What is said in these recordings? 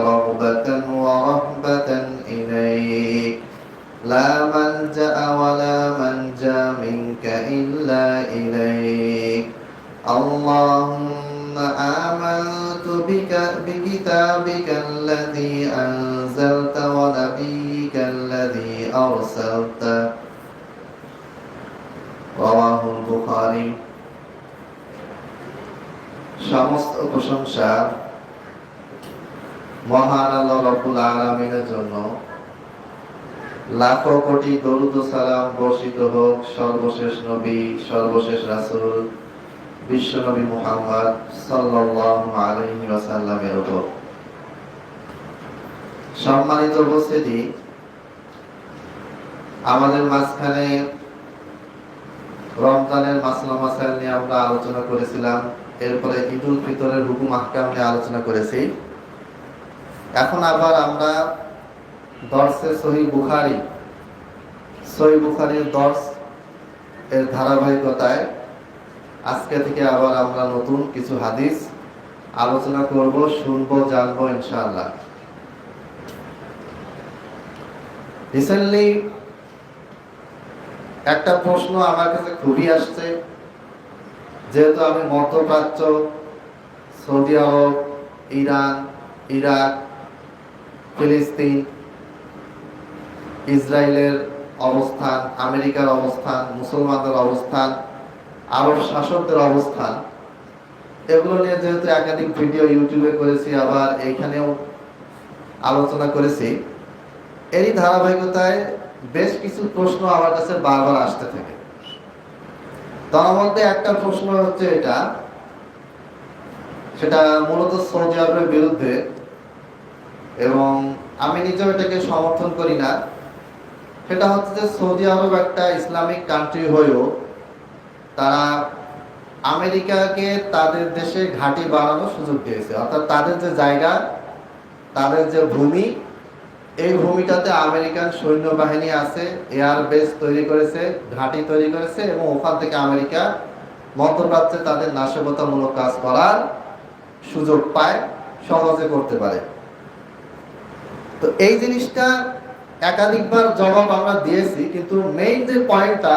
رغبة ورهبة إليك لا ملجأ ولا منجا منك إلا إليك اللهم آمنت بكتابك الذي أنزلت ونبيك الذي أرسلت رواه البخاري সমস্ত প্রশংসা মহান আল্লাহ রাব্বুল আলামিনের জন্য লাখো কোটি দরুদ ও সালাম বর্ষিত হোক সর্বশেষ নবী সর্বশেষ রাসূল বিশ্ব নবী মুহাম্মদ সাল্লাল্লাহু আলাইহি ওয়াসাল্লামের উপর। সম্মানিত উপস্থিতি, আমাদের মাঝখানে রমজানের মাসলা মাসাইল নিয়ে আমরা আলোচনা করেছিলাম, এরপরে ঈদুল ফিতরের হুকুম আহকাম নিয়ে আলোচনা করেছি। এখন আবার আমরা দর্সে সহিহ বুখারীর দর্স এর ধারাবাহিকতায় আজকে থেকে আবার আমরা নতুন কিছু হাদিস আলোচনা করব, শুনবো, জানবো ইনশাআল্লাহ। রিসেন্টলি একটা প্রশ্ন আমার কাছে খুবই আসছে, যেহেতু আমি মধ্যপ্রাচ্য, সৌদি আরব, ইরান, ইরাক, ফিলিস্তিন, ইসরায়েলের অবস্থান, আমেরিকার অবস্থান, মুসলমানদের অবস্থান, আরব শাসকদের অবস্থান, এগুলো নিয়ে যেহেতু একাধিক ভিডিও ইউটিউবে করেছি, আবার এইখানেও আলোচনা করেছি, এরই ধারাবাহিকতায় বেশ কিছু প্রশ্ন আমার কাছে বারবার আসতে থাকে। তার মধ্যে একটা প্রশ্ন হচ্ছে সেটা মূলত সৌদি আরবের বিরুদ্ধে, এবং আমি নিজেও এটাকে সমর্থন করি না। সেটা হচ্ছে যে সৌদি আরব একটা ইসলামিক কান্ট্রি হয়েও তারা আমেরিকাকে তাদের দেশে ঘাঁটি বানানোর সুযোগ দিয়েছে। অর্থাৎ তাদের যে জায়গা, তাদের যে ভূমি, এই ভূমিটাতে আমেরিকান সৈন্যবাহিনী আছে, এয়ার বেস তৈরি করেছে, ঘাঁটি তৈরি করেছে, এবং ওখান থেকে আমেরিকা মধ্যপ্রাচ্যে তাদের নাশকতামূলক কাজ করার সুযোগ পায়, সহজে করতে পারে। তো এই জিনিসটা একাধিকবার জবাব আমরা দিয়েছি, কিন্তু মেইন যে পয়েন্টটা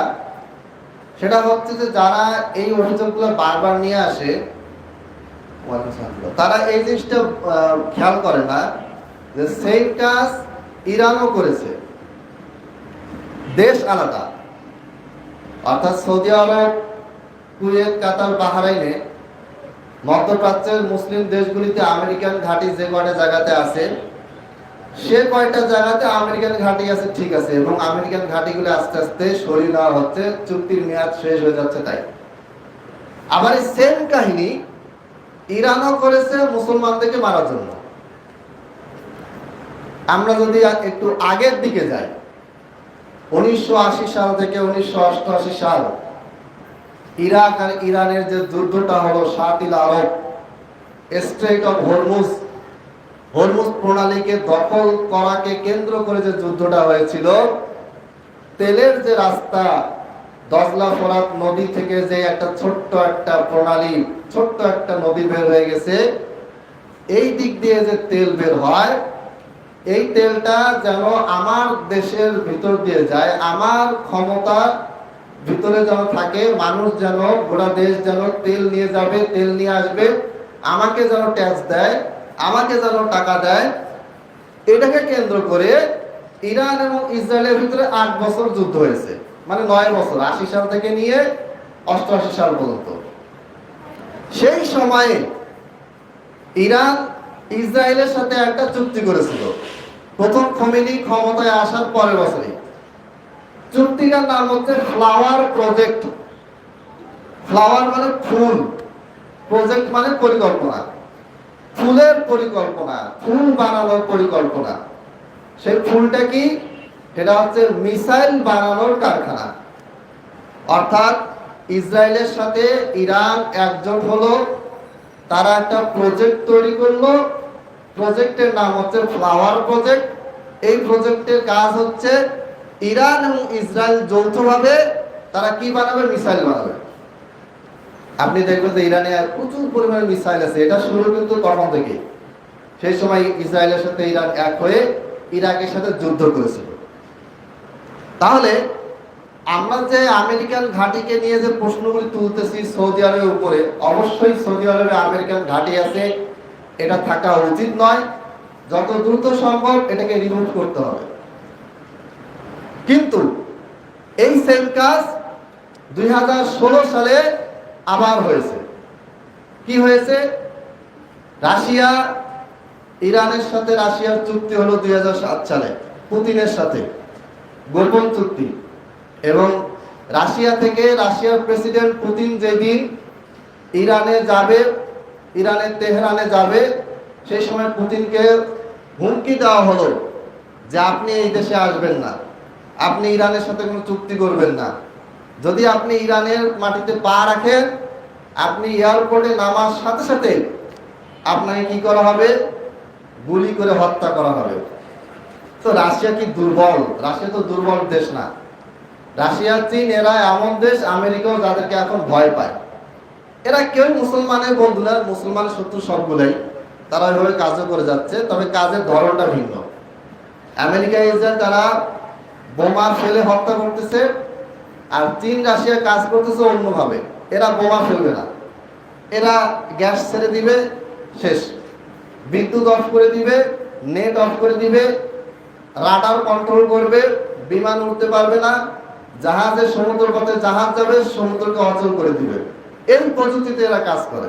সেটা হচ্ছে যে যারা এই অভিযোগগুলো বারবার নিয়ে আসে, তারা এই জিনিসটা খেয়াল করে না যে সেই কাজ ইরানও করেছে, দেশ আলাদা। অর্থাৎ সৌদি আরব, কুয়েত, কাতার, বাহরাইনে, মধ্যপ্রাচ্যের মুসলিম দেশগুলিতে আমেরিকান ঘাঁটি যে কয়টা জায়গাতে আছে, সে কয়টা জায়গাতে আমেরিকান ঘাঁটি আছে, ঠিক আছে, এবং আমেরিকান ঘাঁটিগুলো আস্তে আস্তে সরিয়ে নেওয়া হচ্ছে, চুক্তির মেয়াদ শেষ হয়ে যাচ্ছে। তাই আবার এই সেম কাহিনী ইরানও করেছে মুসলমানদেরকে মারার জন্য। আমরা যদি একটু আগের দিকে যাই, 1980 সাল থেকে 1988 সাল ইরাক আর ইরানের যে যুদ্ধটা হলো, শাতিল আরব, স্ট্রেট অফ হরমুজ প্রণালীকে দখল করাকে কেন্দ্র করে যে যুদ্ধটা হয়েছিল, তেলের যে রাস্তা, দজলা ফোরাত নদী থেকে যে একটা ছোট্ট একটা প্রণালী, ছোট্ট একটা নদী বের হয়ে গেছে, এই দিক দিয়ে যে তেল বের হয়, এই তেলটা যেন আমার দেশের ভিতর দিয়ে যায়, আমার ক্ষমতার ভিতরে যেন থাকে, মানুষ যেন, গোটা দেশ যেন তেল নিয়ে যাবে, তেল নিয়ে আসবে, আমাকে যেন ট্যাক্স দেয়, আমাকে যেন টাকা দেয়। এটাকে কেন্দ্র করে ইরান এবং ইসরায়েলের ভিতরে 8 বছর যুদ্ধ হয়েছে, মানে 9 বছর, 80 সাল থেকে নিয়ে 88 সাল পর্যন্ত। সেই সময়ে ইরান ইসরায়েলের সাথে একটা চুক্তি করেছিল, প্রথম খোমেনি ক্ষমতায় আসার পরের বছরে। চুক্তিটার নাম হচ্ছে ফ্লাওয়ার প্রজেক্ট। ফ্লাওয়ার মানে ফুল, প্রজেক্ট মানে পরিকল্পনা, ফুলের পরিকল্পনা, ফুল বানানোর পরিকল্পনা। সেই ফুলটা কি? এটা হচ্ছে মিসাইল বানানোর কারখানা। অর্থাৎ ইসরায়েলের সাথে ইরান একজোট হলো, তারা একটা প্রজেক্ট তৈরি করলো, প্রজেক্টের নাম হচ্ছে ফ্লাওয়ার প্রজেক্ট। এই প্রজেক্টের কাজ হচ্ছে ইরান এবং ইসরায়েল যৌথভাবে তারা কি বানাবে? মিসাইল বানাবে। আপনি দেখবেন যে ইরানে প্রচুর পরিমাণে মিসাইল আছে, এটা শুরু কিন্তু তখন থেকে, সেই সময় ইসরায়েলের সাথে ইরান এক হয়ে ইরাকের সাথে যুদ্ধ করেছিল। তাহলে আমরা যে আমেরিকান ঘাঁটিকে নিয়ে যে প্রশ্নগুলি তুলতেছি সৌদি আরবের উপরে, অবশ্যই সৌদি আরবে আমেরিকান ঘাঁটি আছে, এটা থাকা উচিত নয়। যত দ্রুত সম্ভব এটাকে রিমুভ করতে হবে। কিন্তু এই সেম কাজ 2016 সালে আবার হয়েছে। কি হয়েছে? রাশিয়া ইরানের সাথে রাশিয়ার চুক্তি হলো 2007 সালে পুতিনের সাথে, গোপন চুক্তি। এবং রাশিয়া থেকে রাশিয়ার প্রেসিডেন্ট পুতিন যেদিন ইরানে যাবে, ইরানের তেহরানে যাবে, সেই সময় পুতিনকে হুমকি দেওয়া হলো যে আপনি এই দেশে আসবেন না, আপনি ইরানের সাথে কোনো চুক্তি করবেন না। যদি আপনি ইরানের মাটিতে পা রাখেন, আপনি এয়ারপোর্টে নামার সাথে সাথে আপনাকে কি করা হবে? গুলি করে হত্যা করা হবে। তো রাশিয়া কি দুর্বল? রাশিয়া তো দুর্বল দেশ না। রাশিয়া, চীন এরা এমন দেশ, আমেরিকাও যাদেরকে এখন ভয় পায়। এরা কেউ মুসলমানের বন্ধু না, মুসলমানের শত্রু সবগুলাই। তারা ওইভাবে কাজও করে যাচ্ছে, তবে কাজের ধরনটা ভিন্ন। আমেরিকা, ইসরায়েল তারা বোমা ফেলে হত্যা করতেছে, আর চীন রাশিয়া কাজ করতেছে অন্যভাবে। এরা বোমা ফেলবে না, এরা গ্যাস ছেড়ে দিবে, শেষ। বিদ্যুৎ অফ করে দিবে, নেট অফ করে দিবে, রাডার কন্ট্রোল করবে, বিমান উঠতে পারবে না, জাহাজের সমুদ্র পথে জাহাজ যাবে, সমুদ্রকে অচল করে দিবে। এই প্রযুক্তিতে এরা কাজ করে।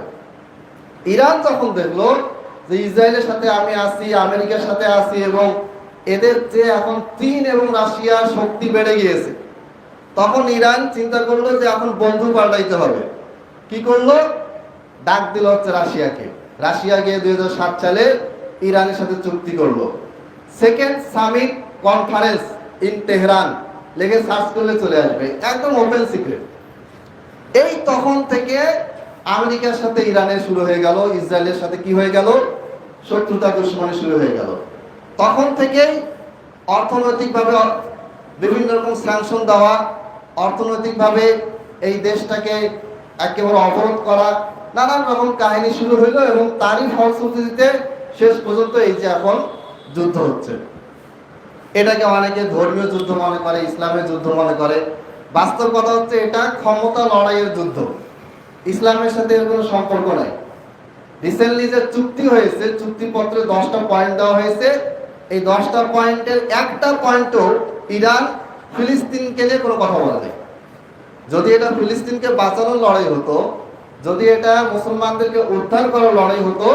ইরান যখন দেখলো যে ইসরায়েলের সাথে আমি আছি, আমেরিকার সাথে আছি, এবং এদের চেয়ে এখন চীন এবং রাশিয়ার শক্তি বেড়ে গিয়েছে, তখন ইরান চিন্তা করলো যে এখন বন্ধু পাল্টাইতে হবে। কি করলো? ডাক দিল হচ্ছে রাশিয়াকে। রাশিয়া গিয়ে 2007 সালে ইরানের সাথে চুক্তি করলো। Second summit conference in Tehran লেগে সার্চ করলে চলে আসবে, একদম ওপেন সিক্রেট। এই তখন থেকে আমেরিকার সাথে ইরানের শুরু হয়ে গেল, ইসরায়েলের সাথে কি হয়ে গেল? শত্রুতা দুশ্মনী শুরু হয়ে গেল। তখন থেকেই অর্থনৈতিকভাবে বিভিন্ন রকম স্যাংশন দেওয়া, অর্থনৈতিকভাবে এই দেশটাকে একেবারে অবরোধ করা, নানান রকম কাহিনী শুরু হইল। এবং তারই ফলশ্রুতিতে শেষ পর্যন্ত এই যে এখন যুদ্ধ হচ্ছে। এটাকে অনেকে ধর্মীয় যুদ্ধ মনে করে, ইসলামের যুদ্ধ মনে করে। বাস্তব কথা হচ্ছে এটা ক্ষমতা লড়াইয়ের যুদ্ধ, ইসলামের সাথে এর কোনো সম্পর্ক নাই। রিসেন্টলি যে চুক্তি হয়েছে, চুক্তিপত্রে 10টা পয়েন্ট দেওয়া হয়েছে। এই 10টা পয়েন্টের একটা পয়েন্টও ইরান ফিলিস্তিনকে নিয়ে কোনো কথা বলে নেই। যদি এটা ফিলিস্তিনকে বাঁচানোর লড়াই হতো, যদি এটা মুসলমানদেরকে উদ্ধার করার লড়াই হতো,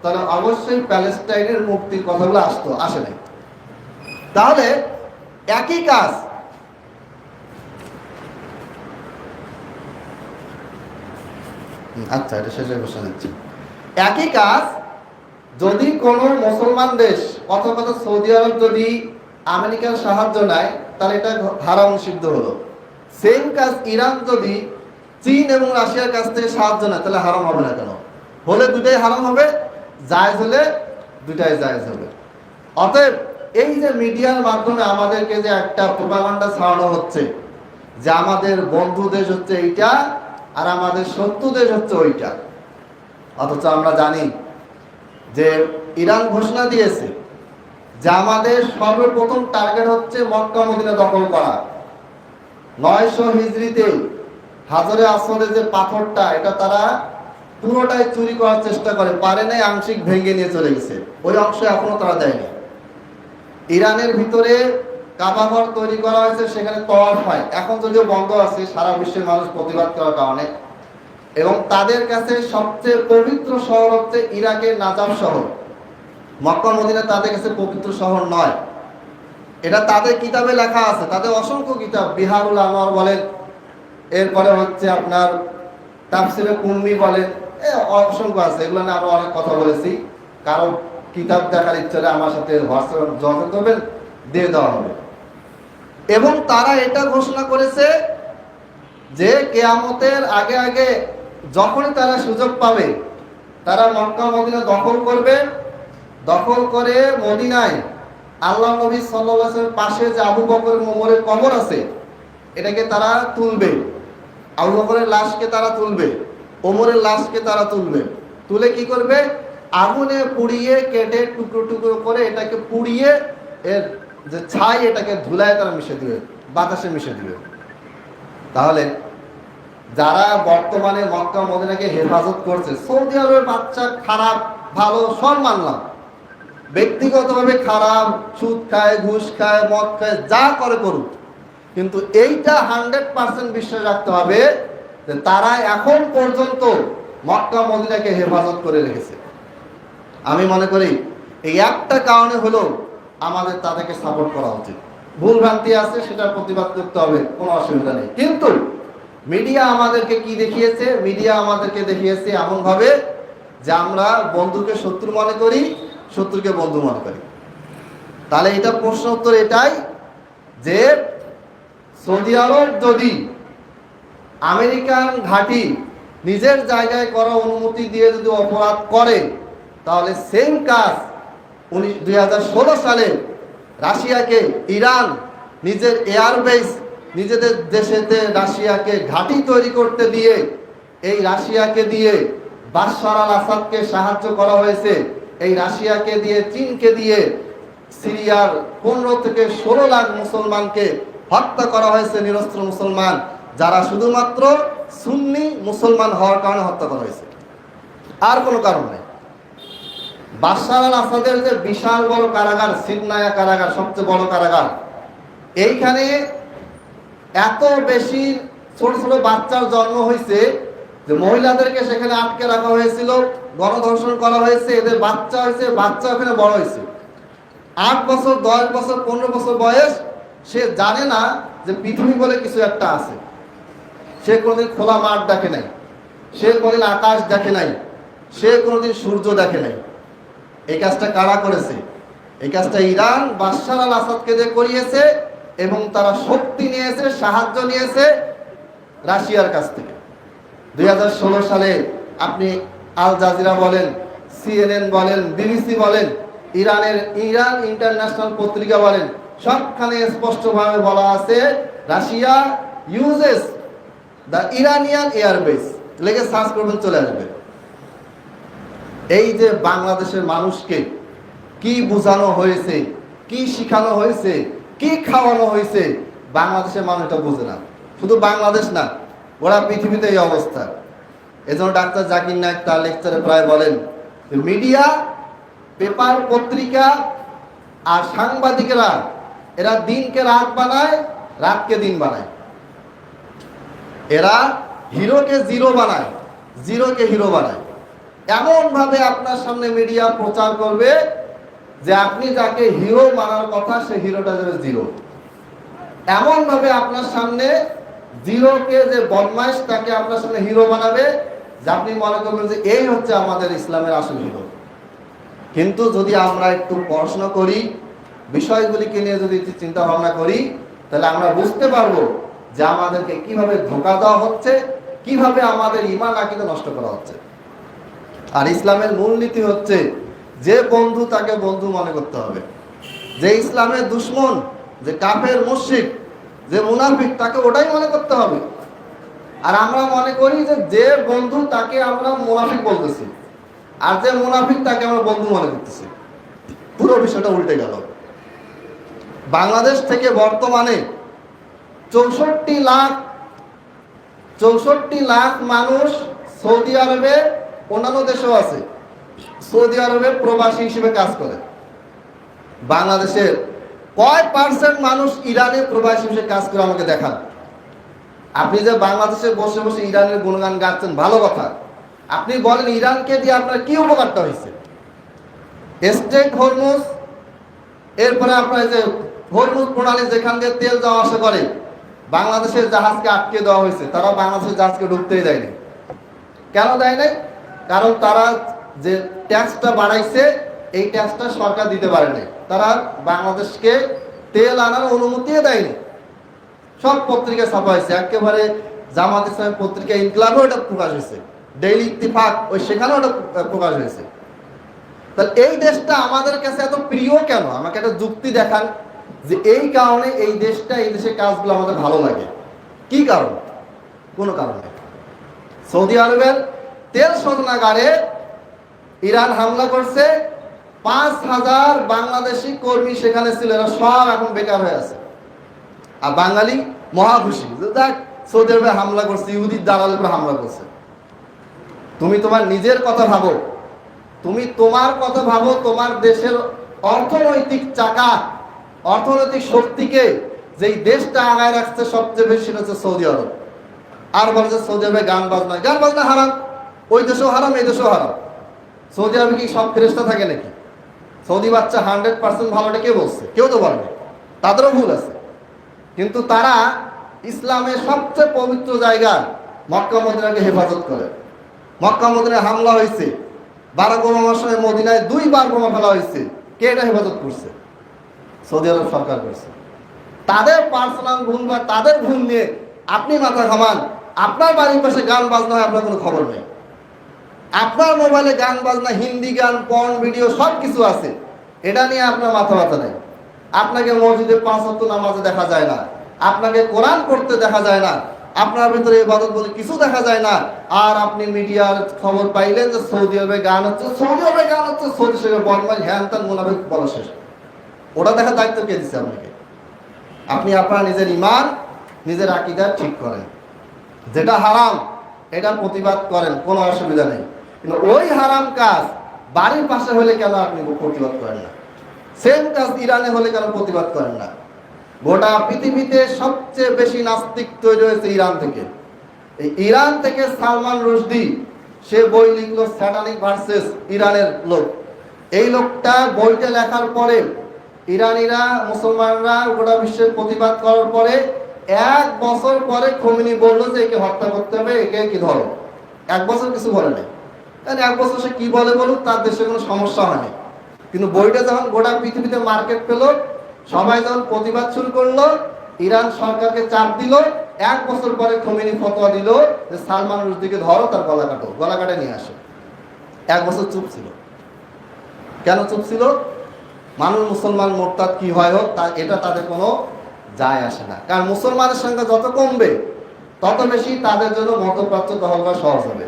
তাহলে অবশ্যই প্যালেস্টাইনের মুক্তির কথাগুলো আসে নাই। তাহলে একই কাজ আচ্ছা, এটা শেষে বসে নিচ্ছি। একই কাজ যদি কোনো মুসলমান দেশ অথবা সৌদি আরব যদি আমেরিকার সাহায্য নেয়, তাহলে এটা হারাম সিদ্ধ হলো। সেম কাজ ইরান যদি চীন এবং রাশিয়ার কাছ থেকে সাহায্য নেয়, তাহলে হারাম হবে না কেন? হলে দুটাই হারাম হবে, জায়েজ হলে দুটাই জায়েজ হবে। অতএব এই যে মিডিয়ার মাধ্যমে আমাদেরকে যে একটা প্রোপাগান্ডা ছড়ানো হচ্ছে যে আমাদের বন্ধু দেশ হচ্ছে এইটা আর আমাদের শত্রু দেশ হচ্ছে ওইটা, অথচ আমরা জানি যে ইরান ঘোষণা দিয়েছে যে আমাদের সর্বপ্রথম টার্গেট হচ্ছে মক্কা মদিনা দখল করা। 900 হিজরিতে হাজরে আসওয়াদে যে পাথরটা, এটা তারা পুরোটাই চুরি করার চেষ্টা করে, পারে নাই, আংশিক ভেঙে নিয়ে চলে গেছে। ওই অংশ এখনো তারা দেয়নি। ইরানের ভিতরে কাবা ঘর তৈরি করা হয়েছে, সেখানে তওয়াফ হয়, এখন যদিও বন্ধ আছে সারা বিশ্বের মানুষ প্রতিবাদ করার কারণে। এবং তাদের কাছে সবচেয়ে পবিত্র শহর হচ্ছে ইরাকের নাজাফ শহর। মক্কা মদিনা তাদের কাছে পবিত্র শহর নয়, এটা তাদের কিতাবে লেখা আছে, তাদের অসংখ্য কিতাব, বিহারুল আনোয়ার বলেন, এরপরে হচ্ছে আপনার তাফসিরে কুম্মি বলেন, অসংখ্য আছে। এগুলো নিয়ে আরো অনেক কথা বলেছি। কারো কিতাব দেখার ইচ্ছা হলে আমার সাথে হোয়াটসঅ্যাপে যোগাযোগ করবেন, দিয়ে দেওয়া হবে। এবং তারা এটা ঘোষণা করেছে যে কিয়ামতের আগে আগে যখনই তারা সুযোগ পাবে, তারা মক্কা মদিনা দখল করবে। দখল করে মদিনায় আল্লাহ নবী সাল্লাল্লাহু আলাইহি ওয়াসাল্লামের পাশে যে আবু বকর ওমরের কবর আছে, এটাকে তারা তুলবে। আবু বকরের লাশকে তারা তুলবে, ওমরের লাশকে তারা তুলবে। তুলে কি করবে? আগুনে পুড়িয়ে কেটে টুকরো টুকরো করে এটাকে পুড়িয়ে এর যে ছাই এটাকে ধুলায় তারা মিশে দিবে, বাতাসে মিশে দিবে। তাহলে যারা বর্তমানে মক্কা মদিনাকে হেফাজত করছে, সৌদি আরবের বাচ্চা খারাপ ভালো সব মানলাম, ব্যক্তিগতভাবে খারাপ, সুদ খায়, ঘুষ খায়, মদ খায়, যা করে করুক, কিন্তু এইটা 100% বিশ্বাস রাখতে হবে যে তারা এখন পর্যন্ত মক্কা মদিনাকে হেফাজত করে রেখেছে। আমি মনে করি এই একটা কারণে হলো আমাদের তাদেরকে সাপোর্ট করা উচিত। ভুল ভ্রান্তি আছে, সেটার প্রতিবাদ করতে হবে, কোনো অসুবিধা নেই। কিন্তু মিডিয়া আমাদেরকে কি দেখিয়েছে? মিডিয়া আমাদেরকে দেখিয়েছে এমন ভাবে যে আমরা বন্ধুকে শত্রু মনে করি, শত্রুকে বন্ধু মনে করি। তাহলে এটা প্রশ্ন উত্তর এটাই যে সৌদি আরব যদি আমেরিকান ঘাঁটি নিজের জায়গায় করা অনুমতি দিয়ে যদি অপরাধ করে, তাহলে সেম কাজ 2016 সালে রাশিয়াকে ইরান নিজের এয়ারবেস নিজেদের দেশেতে রাশিয়াকে ঘাঁটি তৈরি করতে দিয়ে, এই রাশিয়াকে দিয়ে বাশার আল আসাদকে সাহায্য করা হয়েছে, এই রাশিয়াকে দিয়ে চীনকে দিয়ে সিরিয়ার 15 থেকে 16 লাখ মুসলমানকে হত্যা করা হয়েছে, নিরস্ত্র মুসলমান যারা শুধুমাত্র সুন্নি মুসলমান হওয়ার কারণে হত্যা করা হয়েছে, আর কোনো কারণ নেই। বাশার আল আসাদের যে বিশাল বড় কারাগার, সিরনায়া কারাগার, সবচেয়ে বড় কারাগার, এইখানে এত বেশি ছোট ছোট বাচ্চার জন্ম হয়েছে যে মহিলাদেরকে সেখানে আটকে রাখা হয়েছিল, গণধর্ষণ করা হয়েছে, এদের বাচ্চা হয়েছে, বাচ্চা ওখানে বড় হয়েছে 8 বছর, 10 বছর, 15 বছর বয়স। সে জানে না যে পৃথিবী বলে কিছু একটা আছে। সে কোনোদিন খোলা মাঠ দেখে নাই, সে কোনোদিন আকাশ দেখে নাই, সে কোনোদিন সূর্য দেখে নাই। এই কাজটা কারা করেছে? এই কাজটা ইরান বাশার আল আসাদকে দিয়ে করিয়েছে, এবং তারা শক্তি নিয়েছে, সাহায্য নিয়েছে রাশিয়ার কাছ থেকে। 2016 সালে আপনি আল জাজিরা বলেন, CNN বলেন, BBC বলেন, ইরান ইন্টারন্যাশনাল পত্রিকা বলেন, সবখানে স্পষ্টভাবে বলা আছে Russia uses the Iranian airbase, লেগে সার্চ করবেন চলে আসবে। এই যে বাংলাদেশের মানুষকে কি বোঝানো হয়েছে, কি শিখানো হয়েছে, কি খাওয়ানো হয়েছে, বাংলাদেশের মানুষ এটা বোঝে না। শুধু বাংলাদেশ না, ওরা পৃথিবীতে এই অবস্থা। এজন্য ডাক্তার জাকির নায়েক তার লেকচারে প্রায় বলেন, মিডিয়া, পেপার, পত্রিকা আর সাংবাদিকেরা এরা দিনকে রাত বানায়, রাতকে দিন বানায়। এরা হিরোকে জিরো বানায়, জিরোকে হিরো বানায়। এমন ভাবে আপনার সামনে মিডিয়া প্রচার করবে যে আপনি যাকে হিরো মানার কথা, সে হিরোটা যাবে জিরো। এমন ভাবে আপনার সামনে জিরোকে যে বদমাইশ, তাকে আপনার সামনে হিরো বানাবে যে আপনি মনে করবেন যে এই হচ্ছে আমাদের ইসলামের আসল হিরো। কিন্তু যদি আমরা একটু পড়াশোনা করি, বিষয়গুলিকে নিয়ে যদি চিন্তা ভাবনা করি, তাহলে আমরা বুঝতে পারবো যে আমাদেরকে কিভাবে ধোঁকা দেওয়া হচ্ছে, কিভাবে আমাদের ঈমান আকীদা নষ্ট করা হচ্ছে। আর ইসলামের মূলনীতি হচ্ছে যে বন্ধু তাকে বন্ধু মনে করতে হবে, যে ইসলামের দুশমন, যে কাফের মুশরিক, যে মুনাফিক, তাকে ওটাই মনে করতে হবে। আর আমরা মনে করি যে যে বন্ধু তাকে আমরা মুনাফিক বলতেছি, আর যে মুনাফিক তাকে আমরা বন্ধু মনে করতেছি। পুরো বিষয়টা উল্টে গেল। বাংলাদেশ থেকে বর্তমানে 64 লাখ মানুষ সৌদি আরবে, অন্যান্য দেশেও আছে, সৌদি আরবে প্রবাসী হিসেবে কাজ করে। বাংলাদেশের কয় পার্সেন্ট মানুষ ইরানে প্রবাসী হিসেবে কাজ করে আমাকে দেখান। আপনি যে বাংলাদেশে বসে বসে ইরানের গুণগান গাচ্ছেন, ভালো কথা, আপনি বলেন ইরানকে দিয়ে আপনার কি উপকারটা হয়েছে? স্ট্রেট হরমুজ, এরপরে আপনার যে হরমুজ প্রণালী যেখান দিয়ে তেল যাওয়া আসা করে, বাংলাদেশের জাহাজকে আটকে দেওয়া হয়েছে। তারা বাংলাদেশের জাহাজকে ঢুকতেই দেয়নি। কেন দেয় নাই? কারণ তারা যে ট্যাক্সটা বাড়াইছে, এই ট্যাক্সটা সরকার দিতে পারেনি। তারা বাংলাদেশকে তেল আনার অনুমতিও দেয়নি। সব পত্রিকা ছাপা হয়েছে, একেবারে জামাত ইসলামের পত্রিকা ইনকলাবেও এটা প্রকাশ হয়েছে, ডেইলি ইত্তেফাক ওই সেখানেও এটা প্রকাশ হয়েছে। তাহলে এই দেশটা আমাদের কাছে এত প্রিয় কেন? আমাকে একটা যুক্তি দেখান যে এই কারণে এই দেশটা, এই দেশের কাজগুলো আমাদের ভালো লাগে। কি কারণ? কোনো কারণ নেই। সৌদি আরবের তেল শোধনাগারে ইরান হামলা করছে, 5,000 বাংলাদেশি কর্মী সেখানে ছিল, এরা সব এখন বেকার হয়ে আছে। আর বাঙালি মহা খুশি, দেখ সৌদি আরবে হামলা করছে, ইহুদির দালালের উপর হামলা করছে। তুমি তোমার নিজের কথা ভাবো, তুমি তোমার কথা ভাবো। তোমার দেশের অর্থনৈতিক চাকা, অর্থনৈতিক শক্তিকে যেই দেশটা আগায় রাখছে সবচেয়ে বেশি, সেটা হচ্ছে সৌদি আরব। আর বলছে সৌদি আরবে গান বাজনা, গান বাজনা হারাম, ওই দেশেও হারাম এই দেশেও হারাম। সৌদি আরবে কি সব ফেরেশতা থাকে নাকি? সৌদি বাচ্চা 100% ভালোটা কে বলছে? কেউ তো বলেনি, তাদেরও ভুল আছে। কিন্তু তারা ইসলামের সবচেয়ে পবিত্র জায়গা মক্কা মদিনাকে হেফাজত করে। মক্কা মদিনায় হামলা হয়েছে, বারাক ওবামার সময় মদিনায় 2 বার বোমা ফেলা হয়েছে, কে এটা হেফাজত করছে? সৌদি আরব সরকার করছে। তাদের পার্সোনাল ভুল বা তাদের ভুল নিয়ে আপনি মাথা ঘামান। আপনার বাড়ির পাশে গান বাজনা হয়, আপনার কোনো খবর নেই। আপনার মোবাইলে গান বাজনা, হিন্দি গান, পর্ন ভিডিও সব কিছু আছে, এটা নিয়ে আপনার মাথা ব্যথা নেই। আপনাকে মসজিদে 5 ওয়াক্ত নামাজে দেখা যায় না, আপনাকে কোরআন পড়তে দেখা যায় না, আপনার ভিতরে ইবাদত বলে কিছু দেখা যায় না। আর আপনি মিডিয়ার খবর পাইলেন যে সৌদি আরবে গান হচ্ছে, সৌদি আরবে গান হচ্ছে, সৌদি আরবে বদমাশ হ্যান ত্যান মুনাফিক বলা শেষ। ওটা দেখার দায়িত্ব কে দিচ্ছে আপনাকে? আপনি আপনার নিজের ঈমান, নিজের আকীদা ঠিক করেন। যেটা হারাম এটার প্রতিবাদ করেন, কোনো অসুবিধা নেই। কিন্তু ওই হারাম কাজ বাড়ির পাশে হলে কেন আপনি প্রতিবাদ করেন না? সেম কাজ ইরানে হলে কেন প্রতিবাদ করেন না? গোটা পৃথিবীতে সবচেয়ে বেশি নাস্তিক তৈরি হয়েছে ইরান থেকে। এই ইরান থেকে সালমান রুশদি, সে বই লিখলো স্যাটানিক ভার্সেস, ইরানের লোক। এই লোকটা বইটা লেখার পরে ইরানিরা, মুসলমানরা গোটা বিশ্বের প্রতিবাদ করার পরে 1 বছর পরে খোমেনি বললো যে একে হত্যা করতে হবে, একে কি ধরো। 1 বছর কিছু বলে নাই। কারণ 1 বছর সে কি বলে বলুক, তার দেশে কোনো সমস্যা হয়নি। কিন্তু বইটা যখন গোটা পৃথিবীতে মার্কেট পেল, সবাই যখন প্রতিবাদ শুরু করলো, ইরান সরকারকে চাপ দিল, 1 বছর পরে খোমেনি ফতোয়া দিল যে সালমান রুশদিকে ধরো, তার গলা কাটো, গলা কাটে নিয়ে আসো। 1 বছর চুপ ছিল। কেন চুপ ছিল? মানুষ মুসলমান মোরতাদ কি হয় হোক, এটা তাদের কোনো যায় আসে না। কারণ মুসলমানের সংখ্যা যত কমবে তত বেশি তাদের জন্য মধ্যপ্রাচ্য দখল করা সহজ হবে।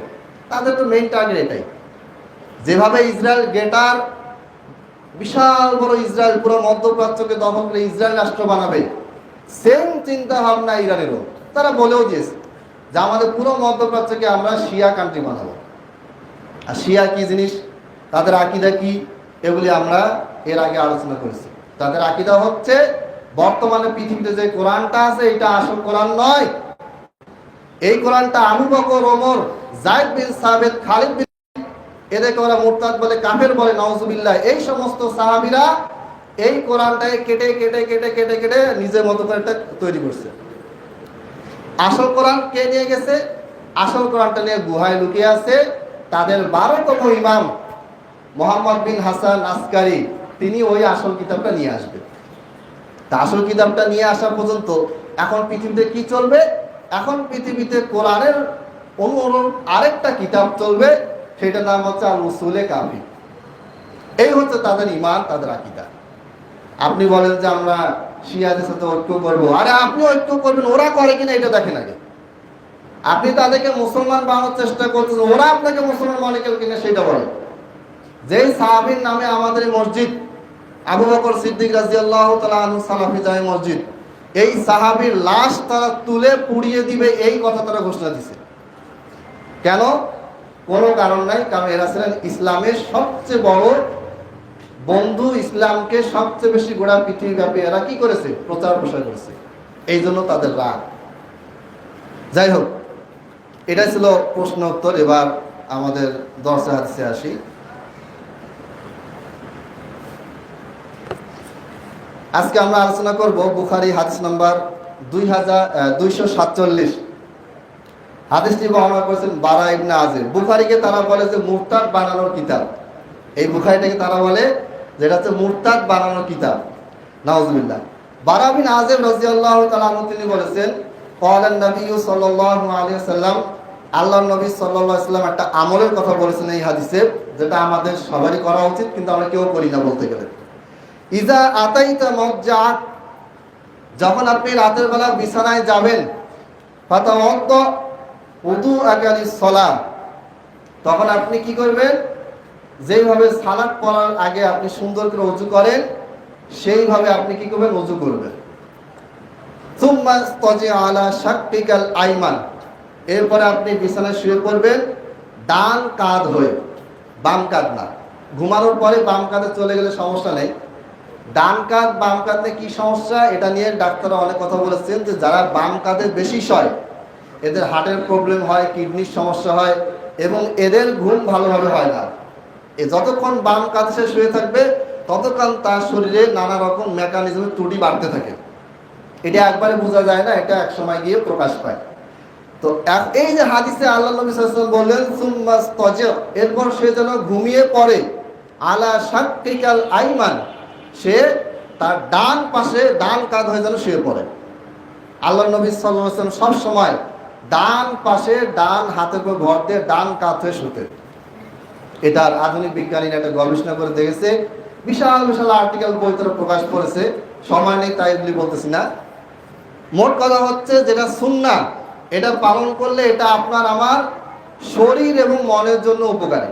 তাদের তো মেইন টার্গেট এটাই। যেভাবে ইসরায়েল গ্রেটার, বিশাল বড় ইসরায়েল, পুরো মধ্যপ্রাচ্যকে দখল করে ইসরায়েল রাষ্ট্র বানাবে, সেম চিন্তা ভাবনা ইরানেরও। তারা বলেও দিয়েছে যে আমাদের পুরো মধ্যপ্রাচ্যকে আমরা শিয়া কান্ট্রি বানাবো। আর শিয়া কি জিনিস, তাদের আকীদা কি, এগুলি আমরা এর আগে আলোচনা করেছি। তাদের আকীদা হচ্ছে বর্তমানে পৃথিবীতে যে কোরআনটা আছে এটা আসল কোরআন নয়। এই কোরআনটা আবু বকর, ওমর, যায়েদ বিন সাবিত, খালিদ বিন, এদেরকে ওরা মুরতাদ বলে, কাফের বলে, নাউজুবিল্লাহ। এই সমস্ত সাহাবীরা এই কোরআনটাকে কেটে কেটে কেটে কেটে কেটে নিজের মতো করে একটা তৈরি করছে। আসল কোরআন কে নিয়ে গেছে? আসল কোরআনটা নিয়ে গুহায় লুকিয়ে আছে তাদের 12তম ইমাম মোহাম্মদ বিন হাসান আসকারি, তিনি ওই আসল কিতাবটা নিয়ে আসবে। তা আসল কিতাবটা নিয়ে আসা পর্যন্ত এখন পৃথিবীতে কি চলবে? এখন পৃথিবীতে কোরআনের অনুরূপ আরেকটা কিতাব চলবে, সেটার নাম হচ্ছে আল উসুলে কাফি। এই হচ্ছে তাদের ঈমান, তাদের আকীদা। আপনি বলেন যে আমরা শিয়াদের সাথে ঐক্য করবো, আরে আপনি ঐক্য করবেন, ওরা করে কিনা এটা দেখেন আগে। আপনি তাদেরকে মুসলমান বানানোর চেষ্টা করছেন, ওরা আপনাকে মুসলমান মনে করে কিনা সেটা বলেন। যেই সাহাবীর নামে আমাদের মসজিদ, আবু বকর সিদ্দিক রাদিয়াল্লাহু তাআলা আনহু সালাফি জামে মসজিদ, এই সাহাবীর লাশ তারা তুলে পুড়িয়ে দিবে, এই কথা তারা ঘোষণা দিছে। কেন? কোনো কারণ নাই। কারণ এরা ছিলেন ইসলামের সবচেয়ে বড় বন্ধু, ইসলামকে সবচেয়ে বেশি গোড়া পৃথিবীব্যাপী এরা কি করেছে? প্রচার প্রসার করেছে। এই জন্য তাদের রাগ। যাই হোক, এটাই ছিল প্রশ্ন উত্তর। এবার আমাদের দর্শে হাদিসে আসি। আজকে আমরা আলোচনা করব বুখারী হাদিস নাম্বার 2247। হাদিসটি বর্ণনা করেছেন বারা ইবনে আযিব। বুখারীকে তারা বলে যে মুরতাদ বানানোর কিতাব। এই বুখারীটাকে তারা বলে যেটা হচ্ছে মুরতাদ বানানোর কিতাব। নাউজুবিল্লাহ। বারা বিন আযিব রাদিয়াল্লাহু তাআলা আনহু তিনি বলেছেন, ক্বালান নবী সাল্লাল্লাহু আলাইহি ওয়াসাল্লাম, আল্লাহর নবী সাল্লাল্লাহু আলাইহি ওয়াসাল্লাম একটা আমলের কথা বলেছেন এই হাদিসে, যেটা আমাদের সবারই করা উচিত, কিন্তু আমরা কেউ করি না বলতে গেলে। ইজা আতাইতা মাজ্জাআক, যখন আপনি রাতের বেলা বিছানায় যাবেন, ফাতাওয়াদ্দা উযু আকালিস সালাহ, তখন আপনি কি করবেন? যেইভাবে সালাত পড়ার আগে আপনি সুন্দর করে ওযু করেন, সেইভাবে আপনি কি করবেন? ওযু করবেন। সুম্মা ইস্তাজি আলা শাক্কিকাল আইমান, এরপরে আপনি বিছানায় শুয়ে পড়বেন ডান কাঁধ হয়ে, বাম কাঁধ না। ঘুমানোর পরে বাম কাঁধে চলে গেলে সমস্যা নেই, ডান কাঁধ বাম কাঁধে কি সমস্যা এটা নিয়ে ডাক্তাররা অনেক কথা বলেছেন, যে যারা বাম কাঁধে বেশি শয় এদের হার্টের প্রবলেম হয়, কিডনির সমস্যা হয় এবং এদের ঘুম ভালোভাবে হয় না। যতক্ষণ বাম কাঁধে সে শুয়ে থাকবে ততক্ষণ তার শরীরে নানা রকম মেকানিজমের ত্রুটি বাড়তে থাকে। এটা একবারে বোঝা যায় না, এটা এক সময় গিয়ে প্রকাশ পায়। তো এই যে হাদিসে আল্লাহ নবী সাল্লাল্লাহু আলাইহি ওয়াসাল্লাম বললেন সুম্মাস্তাজ, এরপর সে যেন ঘুমিয়ে পড়ে আলা শাক্কিকাল আইমান, সে তার ডান পাশে ডান কাঁধ হয়ে যেন শুয়ে পড়ে। আল্লাহ নবী সাল্লাল্লাহু আলাইহি ওয়াসাল্লাম সব সময় ডান পাশে ডান হাতের উপর ভর দিয়ে ডান কাঁধ হয়ে শুতেন। এটার আধুনিক বিজ্ঞানীরা একটা গবেষণা করে দেখেছে, বিশাল বিশাল আর্টিকেল বইতে প্রকাশ করেছে, সময় নেই তাই এগুলি বলতেছি না। মোট কথা হচ্ছে যেটা সুন্নাহ এটা পালন করলে এটা আপনার আমার শরীর এবং মনের জন্য উপকারী।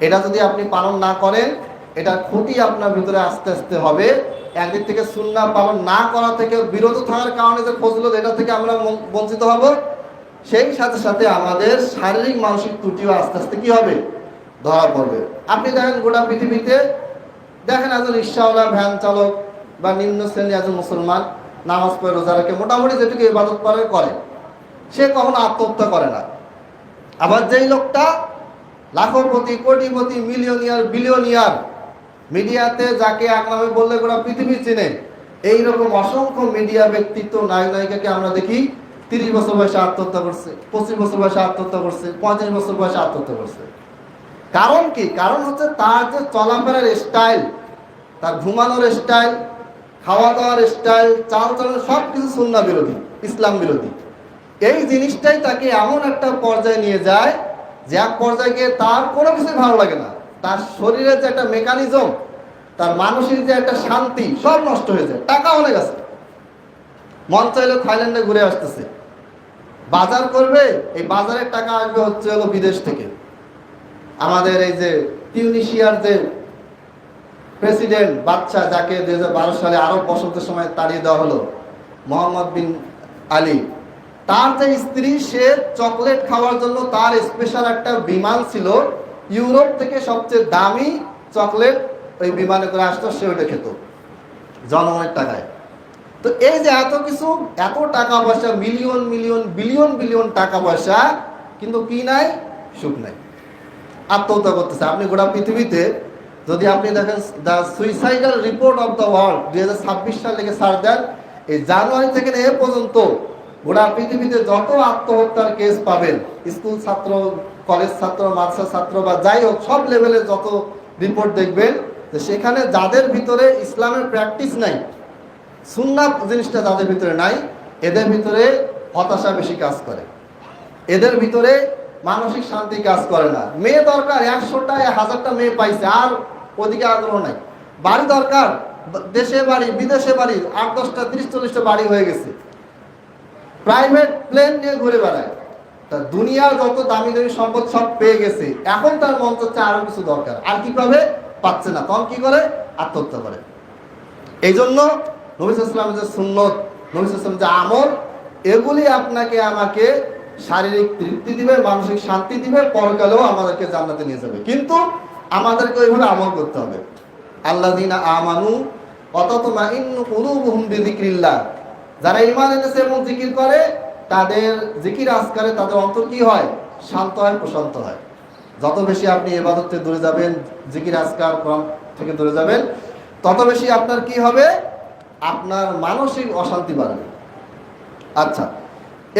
এটা যদি আপনি পালন না করেন এটা ক্ষতি আপনার ভিতরে আস্তে আস্তে হবে। একদিক থেকে সুন্নাহ পালন না করা থেকে বিরত থাকার কারণে যে ফজিলত এটা থেকে আমরা বঞ্চিত হব, সেই সাথে সাথে আমাদের শারীরিক মানসিক ত্রুটিও আস্তে আস্তে কি হবে? ধরা পড়বে। আপনি দেখেন গোটা পৃথিবীতে দেখেন একজন রিক্সাওয়ালা, ভ্যান চালক বা নিম্ন শ্রেণীর একজন মুসলমান নামাজ পড়ে রোজা রাখে, মোটামুটি যেটুকু ইবাদত করে সে কখনো আত্মহত্যা করে না। আবার যেই লোকটা লাখপতি, কোটিপতি, মিলিয়নিয়ার, বিলিয়নিয়ার, মিডিয়াতে যাকে এক নামে বললে গোটা পৃথিবী চিনে, এইরকম অসংখ্য মিডিয়া ব্যক্তিত্ব নায়ক নায়িকাকে আমরা দেখি 30 বছর বয়সে আত্মহত্যা করছে, 25 বছর বয়সে আত্মহত্যা করছে, 35 বছর বয়সে আত্মহত্যা করছে। কারণ কি? কারণ হচ্ছে তার যে চলাফেরার স্টাইল, তার ঘুমানোর স্টাইল, খাওয়া দাওয়ার স্টাইল, চাল চলন সব কিছু সুন্নাহ বিরোধী, ইসলাম বিরোধী। এই জিনিসটাই তাকে এমন একটা পর্যায়ে নিয়ে যায় যে এক পর্যায়ে গিয়ে তার কোনো কিছু ভালো লাগে না, তার শরীরের যে একটা মেকানিজম, তার মানসিক যে একটা শান্তি সব নষ্ট হয়ে যায়। টাকা অনেক আছে, মন চাইলে থাইল্যান্ডে ঘুরে আসতেছে, বাজার করবে, এই বাজারের টাকা আসবে হচ্ছে হলো বিদেশ থেকে। আমাদের এই যে তিউনিশিয়ার যে প্রেসিডেন্ট বাদশা, যাকে 2012 সালে আরব বসন্তের সময় তাড়িয়ে দেওয়া হলো, মোহাম্মদ বিন আলী, তার যে স্ত্রী, সে চকলেট খাওয়ার জন্য তার স্পেশাল একটা বিমান ছিল, ইউরোপ থেকে সবচেয়ে দামি চকলেট ওই বিমানে করে আসতো, সে ওইটা খেত জনগণের টাকায়। তো এই যে এত কিছু, এত টাকা পয়সা, মিলিয়ন মিলিয়ন বিলিয়ন বিলিয়ন টাকা পয়সা, কিন্তু কি নাই? সুখ নাই, আত্মহত্যা করতেছে। আপনি গোটা পৃথিবীতে যদি আপনি দেখেন the suicidal report of the world 2026 সাল থেকে সার্চ দেন, এই জানুয়ারি থেকে এ পর্যন্ত গোটা পৃথিবীতে যত আত্মহত্যার কেস পাবেন, স্কুল ছাত্র, কলেজ ছাত্র, মাদ্রাসা ছাত্র বা যাই হোক সব লেভেলের যত রিপোর্ট দেখবেন, যে সেখানে যাদের ভিতরে ইসলামের প্র্যাকটিস নাই, সুন্নাহ জিনিসটা যাদের ভিতরে নাই, এদের ভিতরে হতাশা বেশি কাজ করে, এদের ভিতরে মানসিক শান্তি কাজ করে না। মেয়ে দরকার 100টা 1000টা মেয়ে পাইছে, আর ওদিকে আগ্রহ নাই। বাড়ি দরকার, দেশে বাড়ি, বিদেশে বাড়ি, 8-10টা 30-40টা বাড়ি হয়ে গেছে, প্রাইভেট প্লেন নিয়ে ঘুরে বেড়ায়। তা দুনিয়ার যত দামি দামি সম্পদ সব পেয়ে গেছে, এখন তার মন চাচ্ছে আরো কিছু দরকার, আর কি পাবে? পাচ্ছে না, তখন কি করে? আত্মহত্যা করে। এই জন্য নবী সাল্লাল্লাহু আলাইহি ওয়াসাল্লামের যে সুন্নত, নবী সাল্লাল্লাহু আলাইহি ওয়াসাল্লাম যে আমল, এগুলি আপনাকে আমাকে শারীরিক তৃপ্তি দিবে, মানসিক শান্তি দিবে, পরকালেও আমাদেরকে জান্নাতে নিয়ে যাবে। কিন্তু আমাদেরকে ওইভাবে আমল করতে হবে। আল্লাযীনা আমানু ওয়া তাতমাইন্নু কুলুবুহুম বিযিকরিল্লাহ, যারা ঈমান এনেছে এবং জিকির করে, তাদের জিকির আজকারে তাদের অন্তর কি হয়? শান্ত হয়, প্রশান্ত হয়। যত বেশি আপনি ইবাদত থেকে দূরে যাবেন, জিকির আজকার কোরআন থেকে দূরে যাবেন, তত বেশি আপনার কি হবে? আপনার মানসিক অশান্তি বাড়বে। আচ্ছা,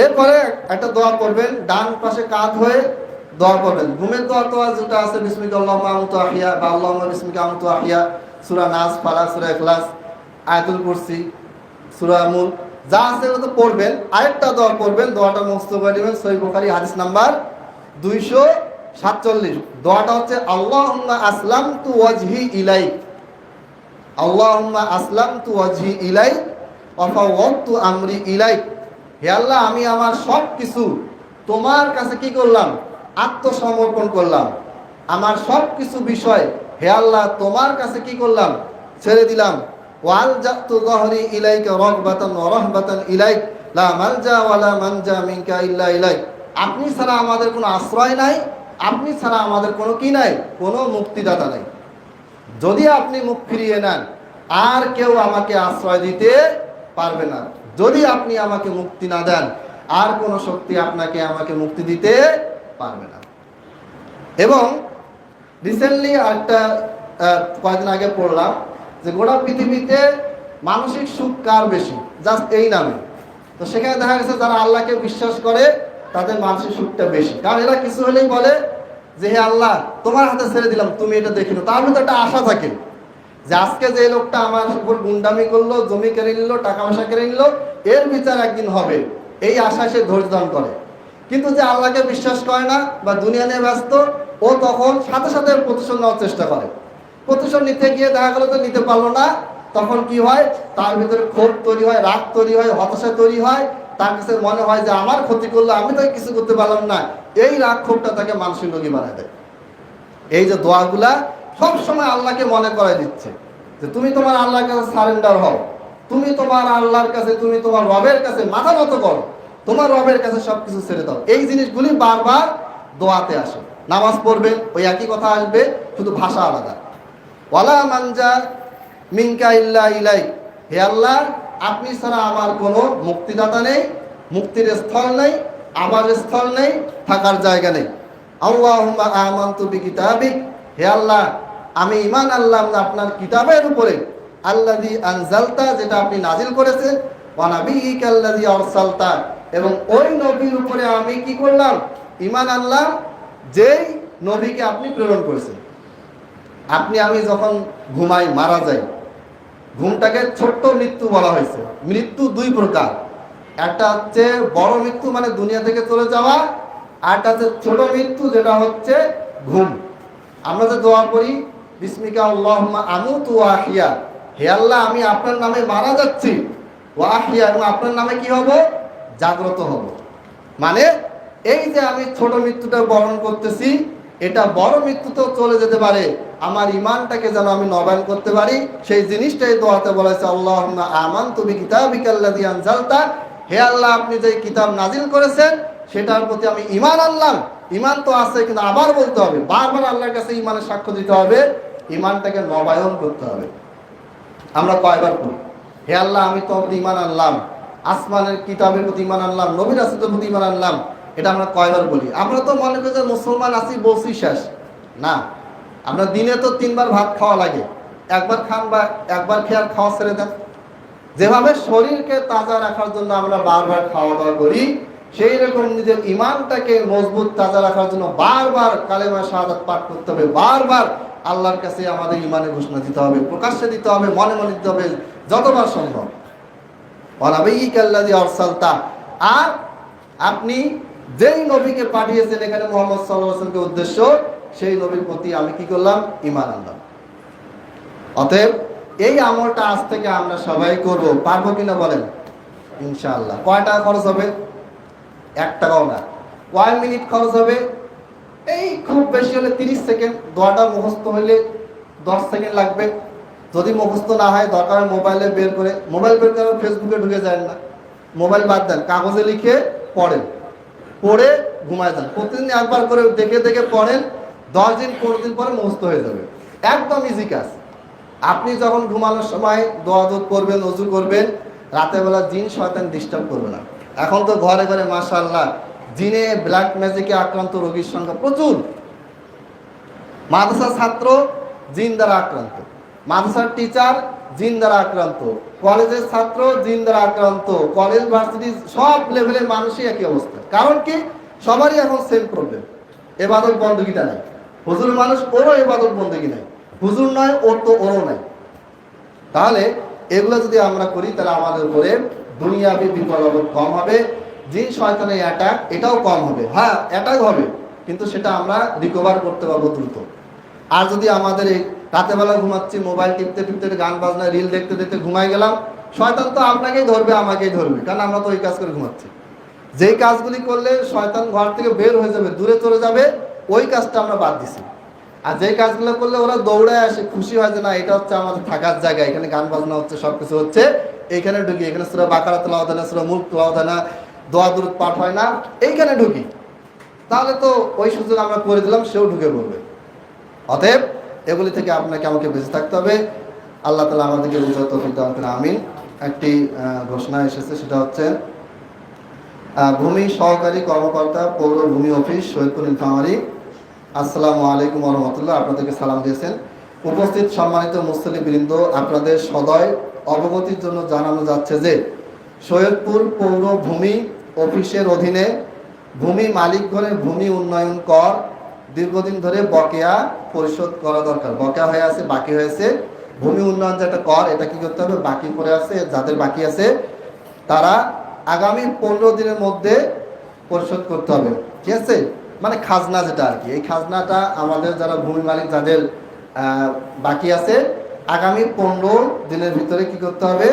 এরপরে একটা দোয়া করবেন, ডান পাশে কাঁধ হয়ে দোয়া করবেন। ঘুমের দোয়া তো যেটা আছে, বিসমিকা আল্লাহুম্মা আমুতু আহিয়া বা আল্লাহুম্মা বিসমিকা আমুতু আহিয়া, সূরা নাস, ফালাক, সূরা ইখলাস, আয়াতুল কুরসি, সূরা মুলক, যা আছে ওটা তো পড়বেন। আরেকটা দোয়া করবেন, দোয়াটা মুখস্থ করে নেবেন, সহিহ বুখারী হাদিস নাম্বার 247। দোয়াটা হচ্ছে আল্লাহুম্মা আসলামতু ওয়াজহি ইলাইক, আল্লাহুম্মা আসলামতু ওয়াজহি ইলাইক ওয়া ফাওয়াদতু আমরি ইলাইক। হে আল্লাহ, আমি আমার সব কিছু তোমার কাছে কি করলাম? আত্মসমর্পণ করলাম। আমার সব কিছু বিষয় হে আল্লাহ তোমার কাছে কি করলাম, ছেড়ে দিলাম। ওয়াল জাতু যহরি ইলাইকা রাগবাতান ওয়া রাহবাতান ইলাইক লা মালজা ওয়ালা মানজা মিনকা ইল্লা ইলাইক। আপনি ছাড়া আমাদের কোনো আশ্রয় নাই, আপনি ছাড়া আমাদের কোনো কি নাই, কোনো মুক্তিদাতা নাই। যদি আপনি মুখ ফিরিয়ে নেন আর কেউ আমাকে আশ্রয় দিতে পারবে না। যদি আপনি আমাকে মুক্তি না দেন আর কোনো শক্তি আপনাকে আমাকে মুক্তি দিতে পারবে না। এবং রিসেন্টলি একটা কয়েকদিন আগে পড়লাম যে গোটা পৃথিবীতে মানসিক সুখ কার বেশি, জাস্ট এই নামে। তো সেখানে দেখা গেছে যারা আল্লাহকে বিশ্বাস করে তাদের মানসিক সুখটা বেশি, কারণ এরা কিছু হলেই বলে যে হে আল্লাহ তোমার হাতে ছেড়ে দিলাম, তুমি এটা দেখিনো। তার ভিতরে একটা আশা থাকে যে আজকে যে লোকটা আমার উপর গুন্ডামি করলো, জমি কেড়ে নিল, টাকা পয়সা কেড়ে নিল, এর বিচার একদিন হবে, এই আশায় সে ধৈর্য ধারণ করে। কিন্তু যে আল্লাহকে বিশ্বাস করে না বা দুনিয়া নিয়ে ব্যস্ত, ও তখন সাথে সাথে প্রতিশোধ নেওয়ার চেষ্টা করে। প্রতিশোধ নিতে গিয়ে দেখা গেল তো নিতে পারলো না, তখন কি হয়, তার ভিতরে ক্ষোভ তৈরি হয়, রাগ তৈরি হয়, হতাশা তৈরি হয়। তার কাছে মনে হয় যে আমার ক্ষতি করলো, আমি তো কিছু করতে পারলাম না। এই রাগ ক্ষোভটা তাকে মানসিক রোগী বানায় দেয়। এই যে দোয়াগুলা সবসময় আল্লাহকে মনে করাই দিচ্ছে যে তুমি তোমার আল্লাহর কাছে সারেন্ডার হও, তুমি তোমার আল্লাহর কাছে, তুমি তোমার রবের কাছে মাথা নত করো, তোমার রবের কাছে সবকিছু ছেড়ে দাও। এই জিনিসগুলি বারবার দোয়াতে আসে। নামাজ পড়বেন ওই একই কথা আসবে, শুধু ভাষা আলাদা। ওয়ালা মানজা মিনকা ইল্লা ইলাইক, হে আল্লাহ আপনি ছাড়া আমার কোনো মুক্তিদাতা নেই, মুক্তির স্থল নেই, আবার স্থল নেই, থাকার জায়গা নেই। আল্লাহুম্মা আমানতু বিকিতাবিক, হে আল্লাহ আমি ঈমান আনলাম আপনার কিতাবের উপরে, আল্লাযী আনজালতা যেটা আপনি নাজিল করেছেন, ওয়া নাবিয়িকা আল্লাযী আরসালতা এবং ওই নবীর উপরে আমি কি করলাম, ঈমান আনলাম যেই নবীকে আপনি প্রেরণ করেছেন। আপনি আমি যখন ঘুমাই, মারা যাই, ঘুমটাকে ছোট্ট মৃত্যু বলা হয়েছে। মৃত্যু দুই প্রকার, একটা হচ্ছে বড় মৃত্যু মানে দুনিয়া থেকে চলে যাওয়া, আর একটা হচ্ছে ছোট মৃত্যু যেটা হচ্ছে ঘুম। আমরা যে দোয়া করি বিসমিকা আল্লাহুম্মা আমুতু ওয়া আহইয়া, হে আল্লাহ আমি আপনার নামে মারা যাচ্ছি, ওয়া আহইয়া এবং আপনার নামে কি হব, জাগ্রত হব। মানে এই যে আমি ছোট মৃত্যুটা বরণ করতেছি, এটা বড় মৃত্যুতেও চলে যেতে পারে, আমার ইমানটাকে যেন আমি নবায়ন করতে পারি, সেই জিনিসটাই দোয়াতে বলেছে আল্লাহুম্মা আমানতু বিকিতাবিকা আল্লাযী আনজালতা, হে আল্লাহ আপনি যে কিতাব নাজিল করেছেন সেটার প্রতি আমি ঈমান আনলাম। ঈমান তো আছে, কিন্তু আবার বলতে হবে, বারবার আল্লাহর কাছে ঈমানের সাক্ষ্য দিতে হবে, ঈমানটাকে নবায়ন করতে হবে। আমরা কয়বার করি হে আল্লাহ আমি তো ঈমান আনলাম, আসমানের কিতাবের প্রতি ঈমান আনলাম, নবীর রাসূলের প্রতি ঈমান আনলাম, এটা আমরা কয়বার বলি? আমরা তো মনে করি যে মুসলমান আছি, বলছি শেষ। না, আমরা দিনে তো 3 বার ভাত খাওয়া লাগে, একবার খান বা একবার খেয়ে আর খাওয়া ছেড়ে দেন। যেভাবে শরীরকে তাজা রাখার জন্য আমরা বারবার খাওয়া দাওয়া করি, সেই রকম নিজের ঈমানটাকে মজবুত তাজা রাখার জন্য বারবার কালেমা শাহাদাত পাঠ করতে হবে, বারবার আল্লাহর কাছে আমাদের ঈমানের ঘোষণা দিতে হবে, প্রকাশ্যে দিতে হবে, মনে মনে দিতে হবে, যতবার সম্ভব। ওয়া নাবিয়িকা আল্লাযী আরসালতা, আর আপনি যেই নবীকে পাঠিয়েছেন এখানে মুহাম্মদ সাল্লাল্লাহু আলাইহি ওয়াসাল্লামকে উদ্দেশ্য, সেই নবীর প্রতি আমি কি করলাম, ঈমান আনলাম। অতএব এই আমলটা আজ থেকে আমরা সবাই করব, পারবো কিনা বলেন? ইনশাআল্লাহ। কয় টাকা খরচ হবে? 1 টাকাও না। কয় মিনিট খরচ হবে? এই খুব বেশি হলে 30 সেকেন্ড। দোয়াটা মুখস্থ হইলে 10 সেকেন্ড লাগবে। যদি মুখস্থ না হয় দরকার মোবাইলে বের করে, মোবাইল বের করে ফেসবুকে ঢুকে যায় না, মোবাইল বাদ দেন, কাগজে লিখে পড়েন, পড়ে ঘুমায় যান। প্রতিদিন একবার করে দেখে দেখে পড়েন, 10 দিন 15 দিন পরে মুখস্থ হয়ে যাবে। একদম ইজি কাজ। আপনি যখন ঘুমানোর সময় দোয়া দোয়া করবেন, ওযু করবেন, রাতের বেলা জিন শয়তান ডিস্টার্ব করবে না। এখন তো ঘরে ঘরে মাশাআল্লাহ জিনে ব্ল্যাক ম্যাজিকে আক্রান্ত রোগীর সংখ্যা প্রচুর। মাদ্রাসার ছাত্র জিন দ্বারা আক্রান্ত, মাদ্রাসার টিচার জিন দ্বারা আক্রান্ত, কলেজের ছাত্র জিন দ্বারা আক্রান্ত, কলেজ ভার্সিটি সব লেভেলের মানুষই একই অবস্থা। কারণ কি, সবারই এখন সেম প্রবলেম, ইবাদত বندگিটা নাই। হুজুর মানুষ, ওরও ইবাদত বندگি নাই, হুজুর নয় ওর তো ওরও নাই। তাহলে এগুলো যদি আমরা করি তাহলে আমাদের উপরে দুনিয়াবি বিপদ কম হবে, জিন শয়তানের অ্যাটাক এটাও কম হবে। হ্যাঁ অ্যাটাক হবে, কিন্তু সেটা আমরা রিকভার করতে পারবো দ্রুত। আর যদি আমাদের এই রাতেবেলা ঘুমাচ্ছি, মোবাইল টিপতে টিপতে, গান বাজনা রিল দেখতে দেখতে ঘুমাই গেলাম, শয়তান তো আপনাকেই ধরবে, আমাকেই ধরবে, কারণ আমরা তো ওই কাজ করে ঘুমাচ্ছি। যেই কাজগুলি করলে শয়তান ঘর থেকে বের হয়ে যাবে, দূরে চলে যাবে, ওই কাজটা আমরা বাদ দিছি। আর যে কাজগুলো করলে ওরা দৌড়ে আসে, খুশি হয় যে না এটা হচ্ছে আমাদের থাকার জায়গা, এখানে গান বাজনা হচ্ছে, সবকিছু হচ্ছে, এইখানে ঢুকি, এখানে সূরা বাকারা তেলাওয়াত হয় না, সূরা মুলক তেলাওয়াত হয় না, দোয়া দুরূদ পাঠ হয় না, এইখানে ঢুকি, তাহলে তো ওই সুযোগ আমরা করে দিলাম, সেও ঢুকে পড়বে। অতএব এগুলি থেকে আপনাকে আমাকে বেঁচে থাকতে হবে। আল্লাহ তাআলা আমাদেরকে বুঝার তৌফিক দান করেন, আমিন। একটি ঘোষণা এসেছে, সেটা হচ্ছে ভূমি সহকারী কর্মকর্তা, পৌর ভূমি অফিস, সৈয়দপুর নীলফামারী। আসসালামু আলাইকুম ওয়া রাহমাতুল্লাহ। আপনাদেরকে সালাম দিয়েছেন। উপস্থিত সম্মানিত মুসল্লিবৃন্দ, আপনাদের সদয় অবগতির জন্য জানানো যাচ্ছে যে সৈয়দপুর পৌর ভূমি অফিসের অধীনে ভূমি মালিকগণের ভূমি উন্নয়ন কর দীর্ঘদিন ধরে বকেয়া পরিশোধ করা দরকার। বকেয়া হয়ে আছে, বাকি হয়েছে। ভূমি উন্নয়ন যেটা কর, এটা কি করতে হবে? বাকি পড়ে আছে, যাদের বাকি আছে তারা আগামী 15 দিনের মধ্যে পরিশোধ করতে হবে, ঠিক আছে? মানে খাজনা যেটা আর কি, এই খাজনাটা আমাদের যারা ভূমি মালিক, যাদের বাকি আছে, আগামী 15 দিনের ভিতরে কি করতে হবে?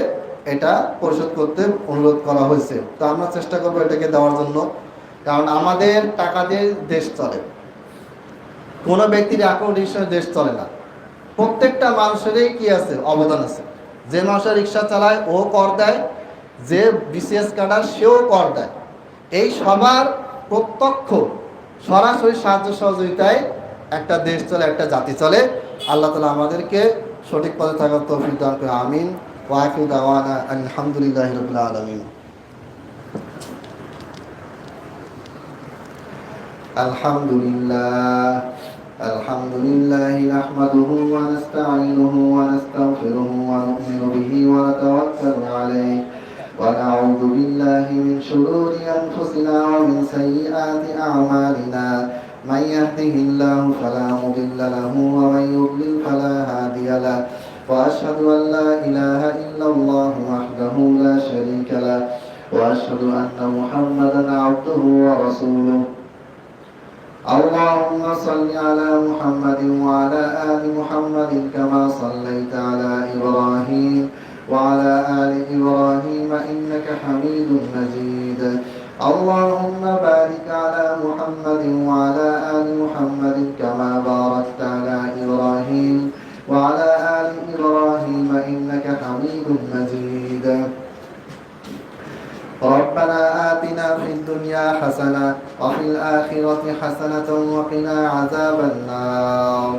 এটা পরিশোধ করতে অনুরোধ করা হয়েছে। তো আমরা চেষ্টা করবো এটাকে দেওয়ার জন্য, কারণ আমাদের টাকা দিয়ে দেশ চলে, কোনো ব্যক্তির অ্যাকাউন্ট দেশ চলে না। প্রত্যেকটা মানুষেরই কি আছে? অবদান আছে। যে মানুষের রিক্সা চালায় ও কর দেয়, যে বিসিএস কাটার সেও কর দেয়। এই সবার প্রত্যক্ষ সরাসরি সাহায্য সহযোগিতায় একটা দেশ চলে, একটা জাতি চলে। আল্লাহ তাআলা আমাদেরকে সঠিক পথে থাকার তৌফিক দান করে, আমিন। ওয়া আখিরু দাওয়ানা আলহামদুলিল্লাহি রাব্বিল আলামিন। আলহামদুলিল্লাহ আলহামদুলিল্লাহি নাহমাদুহু ওয়া নাস্তাঈনুহু ওয়া নাস্তাগফিরুহু ওয়া নু'মিনু বিহি ওয়া নাতাওয়াক্কালু আলাইহি ওয়া নাউযু বিল্লাহি মিন শুরুরি আনফুসিনা ওয়া মিন সাইয়্যাতি আ'মালিনা। মান ইয়াহদিহিল্লাহু ফালা মুদিল্লা লাহু ওয়া মান ইউদ্লিল ফালা হাদিয়া লাহু। ওয়া আশহাদু আন লা ইলাহা ইল্লাল্লাহু ওয়াহদাহু লা শারীকা লাহু ওয়া আশহাদু আন্না মুহাম্মাদান আবদুহু ওয়া রাসূলুহু। اللهم صل على محمد وعلى آل محمد كما صليت على إبراهيم وعلى آل إبراهيم إنك حميد مجيد. اللهم بارك على محمد وعلى آل محمد كما باركت على إبراهيم وعلى آل إبراهيم إنك حميد مجيد. ربنا آتنا في الدنيا حسنة وفي الآخرة حسنة وقنا عذاب النار.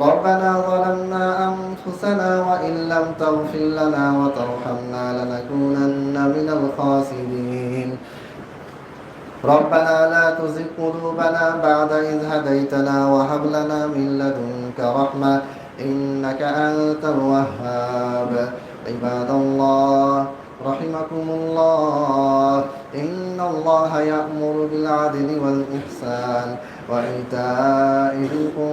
ربنا ظلمنا أنفسنا وإن لم تغفر لنا وترحمنا لنكونن من الخاسرين. ربنا لا تزغ قلوبنا بعد إذ هديتنا وهب لنا من لدنك رحمة إنك أنت الوهاب. عباد الله رحمكم الله، إن الله يأمر بالعدل والإحسان وإيتاء ذي القربى